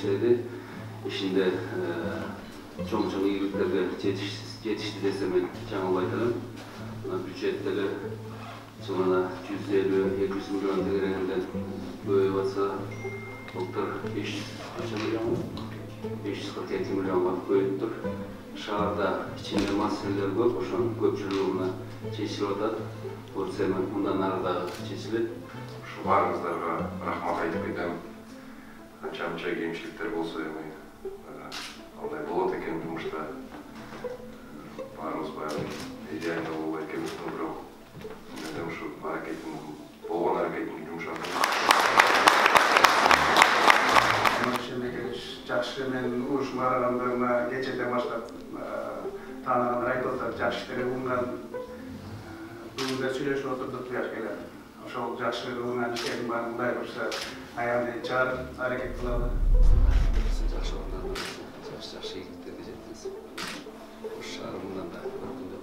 işledi. İşinde çoğun iyiliklerge yetişti desem жаңыл айтарым. Бюджеттегі жылына 150-200 миллион теңгеден бөліп атса, былтыр 542 миллионға бөлініп тұр. Шаһарда içinde мәселелер көп, ошоның көпчүлүгүнө чечилип атат. Көрсем мындан арыдагы чечилет. Ушу баарыңыздарға рахмат айтып кетем. Канча кемчиликтер болсо эми андай болот экен жумушта. Баарыбыз баягы идеально болбойт экенбиз, бирок мен ушу аракетин болгон аракетин жумшадым. Жакшы мен уруш бааргандыгына кечеден баштап тааныган айтып жакшы иштери кылынган. Бүгүн да сүйлөшүп отурдук буяк келе. Ошол жакшы кылынган иштердин баарын Кудай буюрса аягына чыгарып аракет кылалы. Жакшы орундарда жакшы ийгиликтерге жеттиңиз. Ош шаарында да өкүндө